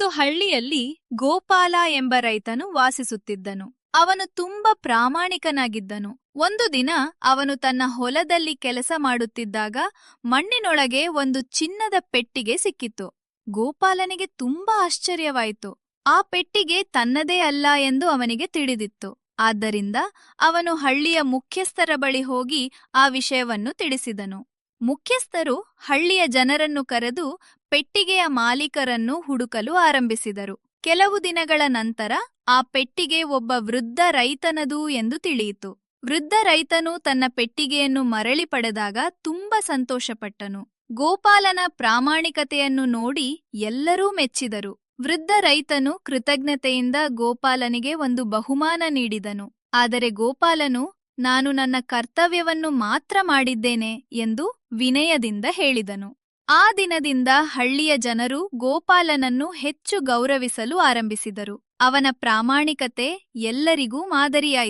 ಒಂದು ಹಳ್ಳಿಯಲ್ಲಿ ಗೋಪಾಲ ಎಂಬ ರೈತನು ವಾಸಿಸುತ್ತಿದ್ದನು. ಅವನು ತುಂಬಾ ಪ್ರಾಮಾಣಿಕನಾಗಿದ್ದನು. ಒಂದು ದಿನ ಅವನು ತನ್ನ ಹೊಲದಲ್ಲಿ ಕೆಲಸ ಮಾಡುತ್ತಿದ್ದಾಗ ಮಣ್ಣಿನೊಳಗೆ ಒಂದು ಚಿನ್ನದ ಪೆಟ್ಟಿಗೆ ಸಿಕ್ಕಿತು. ಗೋಪಾಲನಿಗೆ ತುಂಬಾ ಆಶ್ಚರ್ಯವಾಯಿತು. ಆ ಪೆಟ್ಟಿಗೆ ತನ್ನದೇ ಅಲ್ಲ ಎಂದು ಅವನಿಗೆ ತಿಳಿದಿತ್ತು. ಆದ್ದರಿಂದ ಅವನು ಹಳ್ಳಿಯ ಮುಖ್ಯಸ್ಥರ ಬಳಿ ಹೋಗಿ ಆ ವಿಷಯವನ್ನು ತಿಳಿಸಿದನು. ಮುಖ್ಯಸ್ಥರು ಹಳ್ಳಿಯ ಜನರನ್ನು ಕರೆದು ಪೆಟ್ಟಿಗೆಯ ಮಾಲೀಕರನ್ನು ಹುಡುಕಲು ಆರಂಭಿಸಿದರು. ಕೆಲವು ದಿನಗಳ ನಂತರ ಆ ಪೆಟ್ಟಿಗೆ ಒಬ್ಬ ವೃದ್ಧ ರೈತನದು ಎಂದು ತಿಳಿಯಿತು. ವೃದ್ಧ ರೈತನು ತನ್ನ ಪೆಟ್ಟಿಗೆಯನ್ನು ಮರಳಿ ಪಡೆದಾಗ ತುಂಬಾ ಸಂತೋಷಪಟ್ಟನು. ಗೋಪಾಲನ ಪ್ರಾಮಾಣಿಕತೆಯನ್ನು ನೋಡಿ ಎಲ್ಲರೂ ಮೆಚ್ಚಿದರು. ವೃದ್ಧ ರೈತನು ಕೃತಜ್ಞತೆಯಿಂದ ಗೋಪಾಲನಿಗೆ ಒಂದು ಬಹುಮಾನ ನೀಡಿದನು. ಆದರೆ ಗೋಪಾಲನು, ನಾನು ನನ್ನ ಕರ್ತವ್ಯವನ್ನು ಮಾತ್ರ ಮಾಡಿದ್ದೇನೆ ಎಂದು ವಿನಯದಿಂದ ಹೇಳಿದನು. ಆ ದಿನದಿಂದ ಹಳ್ಳಿಯ ಜನರು ಗೋಪಾಲನನ್ನು ಹೆಚ್ಚು ಗೌರವಿಸಲು ಆರಂಭಿಸಿದರು. ಅವನ ಪ್ರಾಮಾಣಿಕತೆ ಎಲ್ಲರಿಗೂ ಮಾದರಿಯಾಯಿತು.